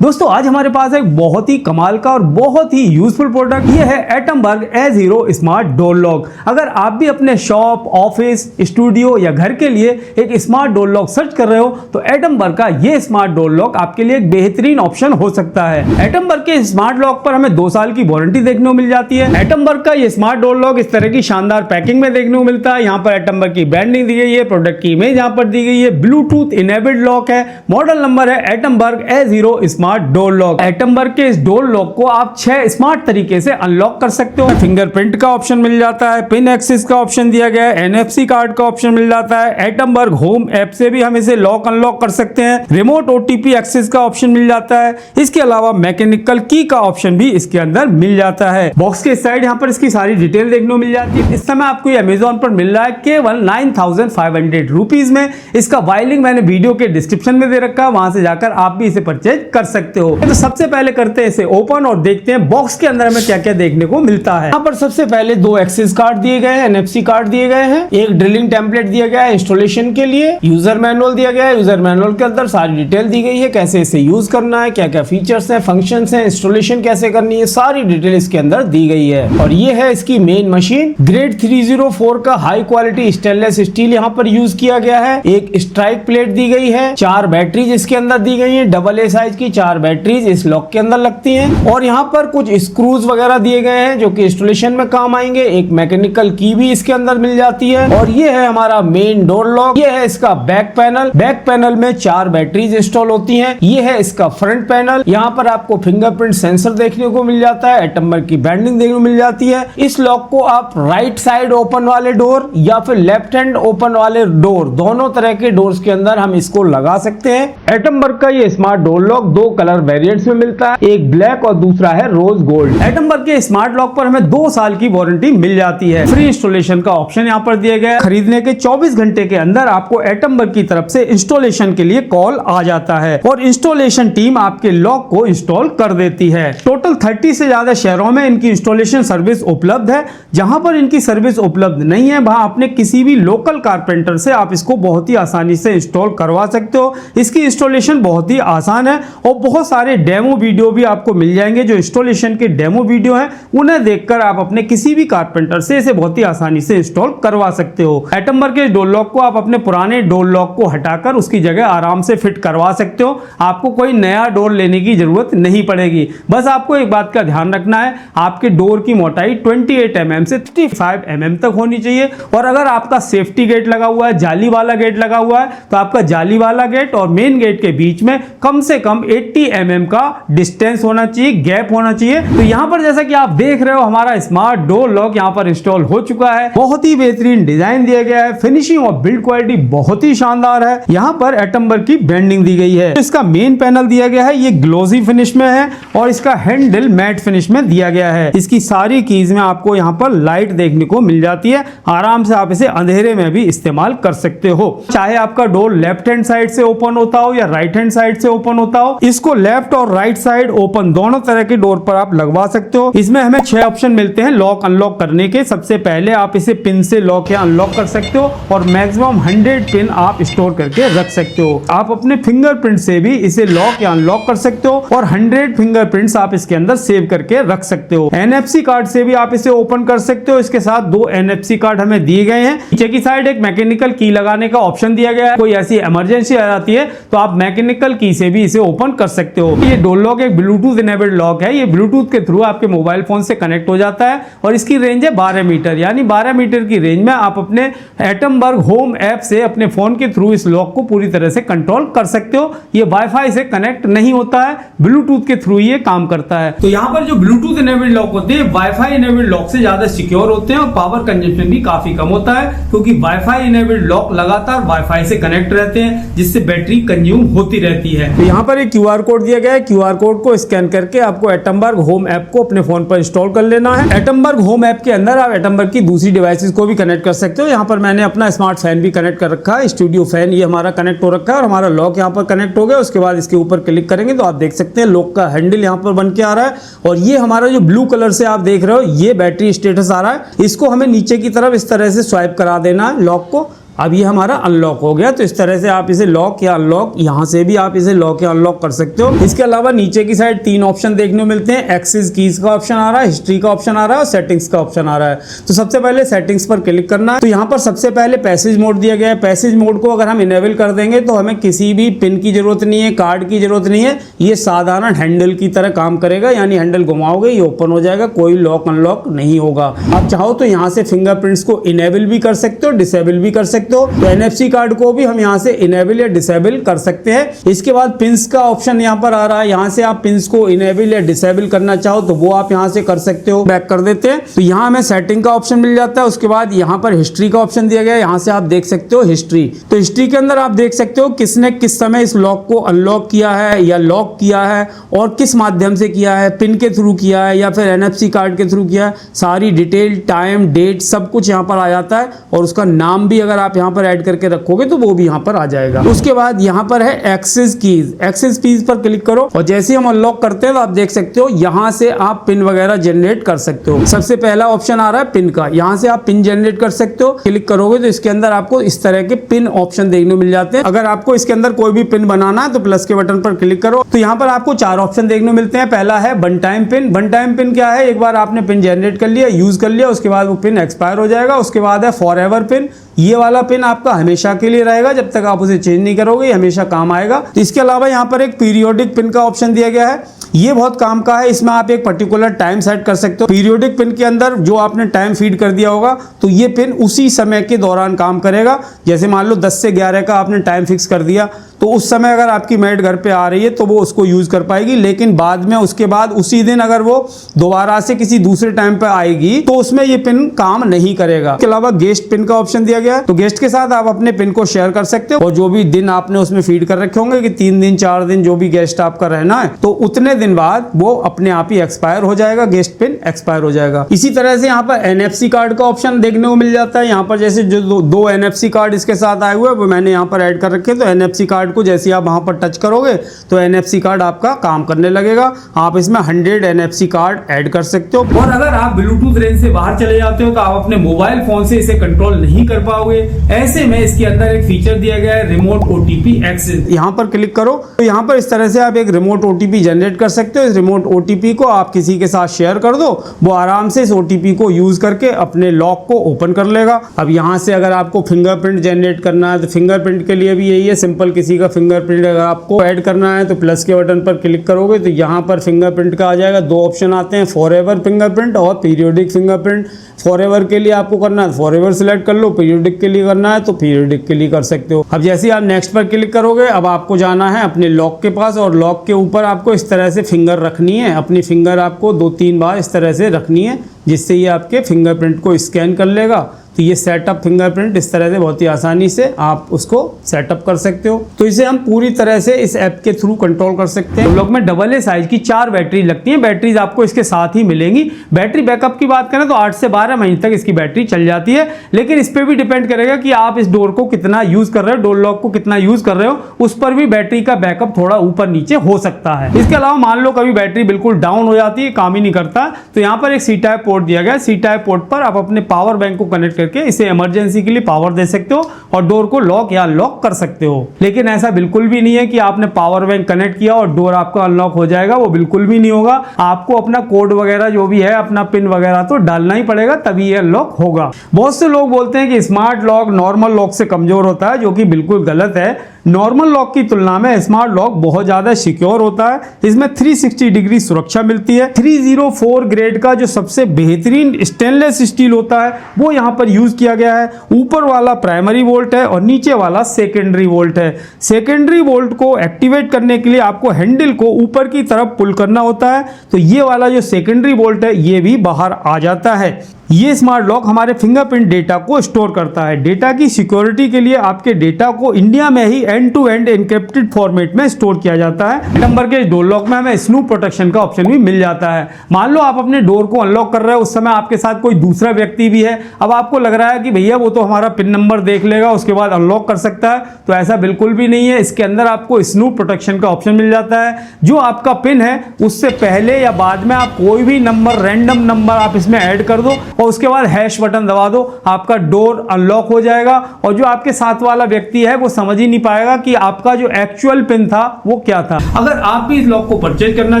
दोस्तों आज हमारे पास एक बहुत ही कमाल का और बहुत ही यूजफुल प्रोडक्ट ये है Atomberg A0 smart door lock. अगर आप भी अपने शॉप, ऑफिस, स्टूडियो या घर के लिए एक स्मार्ट डोर लॉक सर्च कर रहे हो तो एटमबर्ग का ये स्मार्ट डोर लॉक आपके लिए एक बेहतरीन ऑप्शन हो सकता है। एटमबर्ग के स्मार्ट लॉक पर हमें 2 साल की वारंटी देखने को मिल जाती है। एटमबर्ग का ये स्मार्ट डोर लॉक इस तरह की शानदार पैकिंग में देखने को मिलता है। यहाँ पर एटमबर्ग की ब्रांडिंग दी गई है, प्रोडक्ट की इमेज यहाँ पर दी गई है, ब्लूटूथ इनेबल्ड लॉक है, मॉडल नंबर है Atomberg A0 smart door lock. Atomberg के इस डोर लॉक को आप 6 स्मार्ट तरीके से अनलॉक कर सकते हो। फिंगरप्रिंट का ऑप्शन मिल जाता है, पिन एक्सेस का ऑप्शन दिया गया है, NFC कार्ड का ऑप्शन मिल जाता है। एटमबर्ग होम ऐप से भी हम इसे लॉक अनलॉक कर सकते हैं। रिमोट OTP एक्सेस का ऑप्शन मिल जाता है। इसके अलावा मैकेनिकल की का ऑप्शन भी इसके अंदर मिल जाता है। बॉक्स के साइड यहाँ पर इसकी सारी डिटेल देखने को मिल जाती है। इस समय आपको ये अमेजोन पर मिल रहा है केवल 9500 रुपीज में। इसका वायलिंग मैंने वीडियो के डिस्क्रिप्शन में दे रखा है, वहां से जाकर आप भी इसे परचेज कर सकते हो। तो सबसे पहले करते हैं इसे ओपन और देखते हैं बॉक्स के अंदर हमें क्या क्या देखने को मिलता है। यहाँ पर सबसे पहले 2 एक्सेस कार्ड दिए गए हैं, NFC कार्ड दिए गए हैं, एक ड्रिलिंग टेम्पलेट दिया गया है इंस्टॉलेशन के लिए, यूजर मैनुअल दिया गया है। यूजर मैनुअल के अंदर सारी डिटेल दी गई है, कैसे इसे यूज करना है, क्या क्या फीचर्स हैं, फंक्शंस हैं, इंस्टॉलेशन कैसे करनी है, सारी डिटेल इसके अंदर दी गई है। और ये है इसकी मेन मशीन। ग्रेड 304 का हाई क्वालिटी स्टेनलेस स्टील यहाँ पर यूज किया गया है। एक स्ट्राइक प्लेट दी गई है, 4 बैटरीज इसके अंदर दी गई है, AA साइज की 4 बैटरीज इस लॉक के अंदर लगती हैं। और यहाँ पर कुछ स्क्रूज वगैरह दिए गए हैं जो कि इंस्टॉलेशन में काम आएंगे। एक मैकेनिकल की भी इसके अंदर मिल जाती है। और ये है हमारा मेन डोर लॉक। ये है इसका बैक पैनल। बैक पैनल में 4 बैटरीज इंस्टॉल होती हैं। ये है इसका फ्रंट पैनल। यहाँ पर आपको फिंगरप्रिंट सेंसर देखने को मिल जाता है, एटमबर्ग की ब्रांडिंग देखने को मिल जाती है। इस लॉक को आप राइट साइड ओपन वाले डोर या फिर लेफ्ट हैंड ओपन वाले डोर, दोनों तरह के डोर्स के अंदर हम इसको लगा सकते हैं। एटमबर्ग का ये smart door lock 2 colour variants में मिलता है, एक ब्लैक और दूसरा है रोज गोल्ड। एटमबर्ग के स्मार्ट लॉक पर हमें 2 साल की वारंटी मिल जाती है। फ्री इंस्टॉलेशन का ऑप्शन यहाँ पर दिया गया है। खरीदने के 24 घंटे के अंदर आपको एटमबर्ग की तरफ से इंस्टॉलेशन के लिए कॉल आ जाता है और इंस्टॉलेशन टीम आपके लॉक को इंस्टॉल कर देती है। टोटल 30 से ज्यादा शहरों में इनकी इंस्टॉलेशन सर्विस उपलब्ध है। जहां पर इनकी सर्विस उपलब्ध नहीं है वहां अपने किसी भी लोकल कारपेंटर से आप इसको बहुत ही आसानी से इंस्टॉल करवा सकते हो। इसकी इंस्टॉलेशन बहुत ही आसान है और बहुत सारे डेमो वीडियो भी आपको मिल जाएंगे। जो इंस्टॉलेशन के डेमो वीडियो हैं उन्हें देखकर आप अपने किसी भी कारपेंटर से इसे बहुत ही आसानी से इंस्टॉल करवा सकते हो। एटमबर्ग के डोर लॉक को आप अपने पुराने डोर लॉक को हटाकर उसकी जगह आराम से फिट करवा सकते हो। आपको कोई नया डोर लेने की जरूरत नहीं पड़ेगी। बस आपको एक बात का ध्यान रखना है, आपके डोर की मोटाई 28 mm से 35 mm तक होनी चाहिए। और अगर आपका सेफ्टी गेट लगा हुआ है, जाली वाला गेट लगा हुआ है, तो आपका जाली वाला गेट और मेन गेट के बीच में कम से कम 80 mm का डिस्टेंस होना चाहिए, गैप होना चाहिए। तो यहाँ पर जैसा कि आप देख रहे हो हमारा स्मार्ट डोर लॉक यहाँ पर इंस्टॉल हो चुका है। बहुत ही बेहतरीन डिजाइन दिया गया है, फिनिशिंग और बिल्ड क्वालिटी बहुत ही शानदार है। यहाँ पर एटमबर्ग की ब्रांडिंग दी गई है। इसका मेन पैनल दिया गया है, ये ग्लोसी फिनिश में है और इसका हैंडल मैट फिनिश में दिया गया है। इसकी सारी कीज में आपको यहाँ पर लाइट देखने को मिल जाती है। आराम से आप इसे अंधेरे में भी इस्तेमाल कर सकते हो। चाहे आपका डोर लेफ्ट हैंड साइड से ओपन होता हो या राइट हैंड साइड से ओपन होता हो, इसको लेफ्ट और राइट साइड ओपन दोनों तरह के डोर पर आप लगवा सकते हो। इसमें हमें 6 ऑप्शन मिलते हैं लॉक अनलॉक करने के। सबसे पहले आप इसे पिन से लॉक या अनलॉक कर सकते हो और मैक्सिमम 100 पिन आप स्टोर करके रख सकते हो। आप अपने फिंगरप्रिंट से भी इसे लॉक या अनलॉक कर सकते हो और 100 फिंगरप्रिंट्स आप इसके अंदर सेव करके रख सकते हो। NFC कार्ड से भी आप इसे ओपन कर सकते हो। इसके साथ 2 NFC कार्ड हमें दिए गए हैं। नीचे की साइड एक मैकेनिकल की लगाने का ऑप्शन दिया गया है। कोई ऐसी इमरजेंसी आ जाती है तो आप मैकेनिकल की से भी इसे ओपन कर सकते हो। ये डोर लॉक एक ब्लूटूथ इनेबल्ड लॉक है। ये ब्लूटूथ के थ्रू आपके मोबाइल फोन से कनेक्ट हो जाता है और इसकी रेंज है 12 मीटर, यानी 12 मीटर की रेंज में आप अपने एटमबर्ग होम ऐप से अपने फोन के थ्रू इस लॉक को पूरी तरह से कंट्रोल कर सकते हो। ये वाईफाई से कनेक्ट नहीं होता है, ब्लूटूथ के थ्रू ये काम करता है। तो यहाँ पर जो ब्लूटूथ इनेबल्ड लॉक होते हैं वाईफाई इनेबल्ड लॉक से ज्यादा सिक्योर होते हैं और पावर कंजम्पशन भी काफी कम होता है, क्योंकि वाईफाई इनेबल्ड लॉक लगातार वाईफाई से कनेक्ट रहते हैं जिससे बैटरी कंज्यूम होती रहती है। तो यहाँ पर एक QR कोड दिया गया है। QR कोड को स्कैन करके आपको एटमबर्ग होम ऐप को अपने फोन पर इंस्टॉल कर लेना है। एटमबर्ग होम ऐप के अंदर आप एटमबर्ग की दूसरी डिवाइसेस को भी कनेक्ट कर सकते हो। यहाँ पर मैंने अपना स्मार्ट फैन भी कनेक्ट कर रखा है, स्टूडियो फैन ये हमारा कनेक्ट हो रखा है और हमारा लॉक यहाँ पर कनेक्ट हो गया। उसके बाद इसके ऊपर क्लिक करेंगे तो आप देख सकते हैं लॉक का हैंडल यहाँ पर बन के आ रहा है और ये हमारा जो ब्लू कलर से आप देख रहे हो ये बैटरी स्टेटस आ रहा है। इसको हमें नीचे की तरफ इस तरह से स्वाइप करा देना है लॉक को। अब ये हमारा अनलॉक हो गया। तो इस तरह से आप इसे लॉक या अनलॉक, यहाँ से भी आप इसे लॉक या अनलॉक कर सकते हो। इसके अलावा नीचे की साइड 3 ऑप्शन देखने को मिलते हैं। एक्सेस कीज का ऑप्शन आ रहा है, हिस्ट्री का ऑप्शन आ रहा है और सेटिंग्स का ऑप्शन आ रहा है। तो सबसे पहले सेटिंग्स पर क्लिक करना है। तो यहाँ पर सबसे पहले पैसेज मोड दिया गया है। पैसेज मोड को अगर हम इनेबल कर देंगे तो हमें किसी भी पिन की जरूरत नहीं है, कार्ड की जरूरत नहीं है। ये साधारण हैंडल की तरह काम करेगा, यानी हैंडल घुमाओगे ये ओपन हो जाएगा, कोई लॉक अनलॉक नहीं होगा। आप चाहो तो यहाँ से फिंगरप्रिंट्स को इनेबल भी कर सकते हो, डिसेबल भी कर सकते हो। तो एनएफसी कार्ड को भी हम यहाँ से इनेबल या डिसेबल कर सकते हैं। इसके बाद पिंस का ऑप्शन यहाँ पर आ रहा है। यहाँ से आप पिंस को इनेबल या डिसेबल करना चाहो तो वो आप यहाँ से कर सकते हो। बैक कर देते हैं तो यहाँ हमें सेटिंग का ऑप्शन मिल जाता है। उसके बाद यहाँ पर हिस्ट्री का ऑप्शन दिया गया है। यहाँ से आप देख सकते हो हिस्ट्री। तो हिस्ट्री के अंदर आप देख सकते हो किसने किस समय इस लॉक को अनलॉक किया है या लॉक किया है और किस माध्यम से किया है, पिन के थ्रू किया है या फिर एनएफसी कार्ड के थ्रू किया है। सारी डिटेल, टाइम, डेट सब कुछ यहाँ पर आ जाता है और उसका नाम भी अगर आप यहाँ पर ऐड करके रखोगे तो वो भी यहाँ पर आ जाएगा। उसके बाद यहाँ पर है एक्सेस कीज। एक्सेस कीज पर क्लिक करो और जैसे हम अनलॉक करते हैं तो आप देख सकते हो यहाँ से आप पिन वगैरह जनरेट कर सकते हो। सबसे पहला ऑप्शन आ रहा है पिन का। यहाँ से आप पिन जनरेट कर सकते हो। क्लिक करोगे तो इसके अंदर आपको इस तरह के पिन ऑप्शन देखने को मिल जाते हैं। अगर आपको इसके अंदर कोई भी पिन बनाना है तो प्लस के बटन पर क्लिक करो। तो यहाँ पर आपको 4 ऑप्शन देखने को मिलते हैं। पहला है one time pin. One time pin क्या है? एक बार आपने पिन जनरेट कर लिया, यूज कर लिया, उसके बाद वो पिन एक्सपायर हो जाएगा। उसके बाद है फॉर एवर पिन। ये वाला पिन आपका हमेशा के लिए रहेगा, जब तक आप उसे चेंज नहीं करोगे ये हमेशा काम आएगा। तो इसके अलावा यहाँ पर एक पीरियोडिक पिन का ऑप्शन दिया गया है। ये बहुत काम का है। इसमें आप एक पर्टिकुलर टाइम सेट कर सकते हो। पीरियोडिक पिन के अंदर जो आपने टाइम फीड कर दिया होगा तो ये पिन उसी समय के दौरान काम करेगा। जैसे मान लो 10 से 11 का आपने टाइम फिक्स कर दिया तो उस समय अगर आपकी मेड घर पे आ रही है तो वो उसको यूज कर पाएगी। लेकिन बाद में उसके बाद उसी दिन अगर वो दोबारा से किसी दूसरे टाइम पे आएगी तो उसमें ये पिन काम नहीं करेगा। इसके अलावा गेस्ट पिन का ऑप्शन दिया गया है। तो गेस्ट के साथ आप अपने पिन को शेयर कर सकते हो और जो भी दिन आपने उसमें फीड कर रखे होंगे कि 3 दिन 4 दिन जो भी गेस्ट आपका रहना है तो उतने दिन बाद वो अपने आप ही एक्सपायर हो जाएगा, गेस्ट पिन एक्सपायर हो जाएगा। इसी तरह से यहाँ पर एनएफसी कार्ड का ऑप्शन देखने को मिल जाता है। यहाँ पर जैसे जो 2 एनएफसी कार्ड इसके साथ आए हुए हैं वो मैंने यहाँ पर ऐड कर रखे। तो एनएफसी कार्ड को जैसे आप वहां पर टच करोगे तो एनएफसी कार्ड आपका काम करने लगेगा। आप इसमें 100 एनएफसी कार्ड ऐड कर सकते हो। और अगर आप ब्लूटूथ रेंज से बाहर चले जाते हो तो आप अपने मोबाइल फोन से इसे कंट्रोल नहीं कर पाओगे। ऐसे में इसके अंदर एक फीचर दिया गया है रिमोट ओटीपी एक्सेस। यहाँ पर क्लिक करो तो यहाँ पर इस तरह से आप एक रिमोट ओटीपी जनरेट कर सकते हो। इस रिमोट ओटीपी को आप किसी के साथ शेयर कर दो, वो आराम से इस ओटीपी को यूज करके अपने लॉक को ओपन कर लेगा। अब यहाँ से अगर आपको फिंगरप्रिंट जनरेट करना है तो फिंगरप्रिंट के लिए भी यही है, सिंपल किसी का फिंगरप्रिंट अगर आपको ऐड करना है तो प्लस के बटन पर क्लिक करोगे तो यहाँ पर फिंगरप्रिंट का आ जाएगा। 2 ऑप्शन आते हैं, फॉरएवर फिंगरप्रिंट और पीरियोडिक फिंगरप्रिंट। फॉरएवर के लिए आपको करना है फॉरएवर सिलेक्ट कर लो, पीरियोडिक के लिए करना है तो पीरियोडिक के लिए कर सकते हो। अब जैसे ही आप नेक्स्ट पर क्लिक करोगे अब आपको जाना है अपने लॉक के पास और लॉक के ऊपर आपको इस तरह से फिंगर रखनी है। अपनी फिंगर आपको 2-3 बार इस तरह से रखनी है जिससे ये आपके फिंगरप्रिंट को स्कैन कर लेगा। तो ये सेटअप फिंगरप्रिंट इस तरह से बहुत ही आसानी से आप उसको सेटअप कर सकते हो। तो इसे हम पूरी तरह से इस ऐप के थ्रू कंट्रोल कर सकते हैं। ब्लॉक में AA साइज की 4 बैटरी लगती हैं। बैटरीज आपको इसके साथ ही मिलेंगी। बैटरी बैकअप की बात करें तो 8 से 12 महीने तक इसकी बैटरी चल जाती है। लेकिन इस पर भी डिपेंड करेगा कि आप इस डोर को कितना यूज कर रहे हो, डोर लॉक को कितना यूज कर रहे हो, उस पर भी बैटरी का बैकअप थोड़ा ऊपर नीचे हो सकता है। इसके अलावा मान लो कभी बैटरी बिल्कुल डाउन हो जाती है, काम ही नहीं करता, तो यहाँ पर एक C टाइप पोर्ट दिया गया है। C टाइप पोर्ट पर आप अपने पावर बैंक को कनेक्ट करके इसे इमरजेंसी के लिए पावर दे सकते हो और डोर को लॉक या अनलॉक कर सकते हो। लेकिन ऐसा बिल्कुल भी नहीं है कि आपने पावर बैंक कनेक्ट किया और डोर आपका अनलॉक हो जाएगा, वो बिल्कुल भी नहीं होगा। आपको अपना कोड वगैरह जो भी है, अपना पिन वगैरह तो डालना ही पड़ेगा, तभी ये अनलॉक होगा। बहुत से लोग बोलते हैं कि स्मार्ट लॉक नॉर्मल लॉक से कमजोर होता है, जो कि बिल्कुल गलत है। नॉर्मल लॉक की तुलना में स्मार्ट लॉक बहुत ज्यादा सिक्योर होता है। इसमें 360 डिग्री सुरक्षा मिलती है। 304 ग्रेड का जो सबसे बेहतरीन स्टेनलेस स्टील होता है वो यहाँ पर यूज किया गया है। ऊपर वाला प्राइमरी वोल्ट है और नीचे वाला सेकेंडरी वोल्ट है। सेकेंडरी वोल्ट को एक्टिवेट करने के लिए आपको हैंडल को ऊपर की तरफ पुल करना होता है, तो ये वाला जो सेकेंडरी वोल्ट है ये भी बाहर आ जाता है। ये स्मार्ट लॉक हमारे फिंगरप्रिंट डेटा को स्टोर करता है। डेटा की सिक्योरिटी के लिए आपके डेटा को इंडिया में ही end to end encrypted format में स्टोर किया जाता है। नंबर के डोर लॉक में हमें स्नूप प्रोटेक्शन का ऑप्शन भी मिल जाता है। मान लो आप अपने डोर को अनलॉक कर रहे हो, उस समय आपके साथ कोई दूसरा व्यक्ति भी है। अब आपको लग रहा है कि भैया वो तो हमारा पिन नंबर देख लेगा, उसके बाद अनलॉक कर सकता है, तो ऐसा बिल्कुल भी नहीं है। इसके अंदर आपको स्नूप प्रोटेक्शन का ऑप्शन मिल जाता है। जो आपका पिन है उससे पहले या बाद में आप कोई भी नंबर, रैंडम नंबर आप इसमें ऐड कर दो और उसके बाद हैश बटन दबा दो, आपका डोर अनलॉक हो जाएगा और जो आपके साथ वाला व्यक्ति है वो समझ ही नहीं पाएगा कि आपका जो एक्चुअल पिन था वो क्या था। अगर आप भी इस लॉक को परचेज करना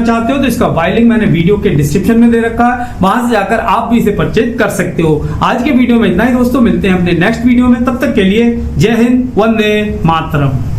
चाहते हो तो इसका बाय लिंक मैंने वीडियो के डिस्क्रिप्शन में दे रखा है, वहां से जाकर आप भी इसे परचेज कर सकते हो। आज के वीडियो में इतना ही दोस्तों, मिलते हैं अपने नेक्स्ट वीडियो में, तब तक के लिए जय हिंद, वंदे मातरम।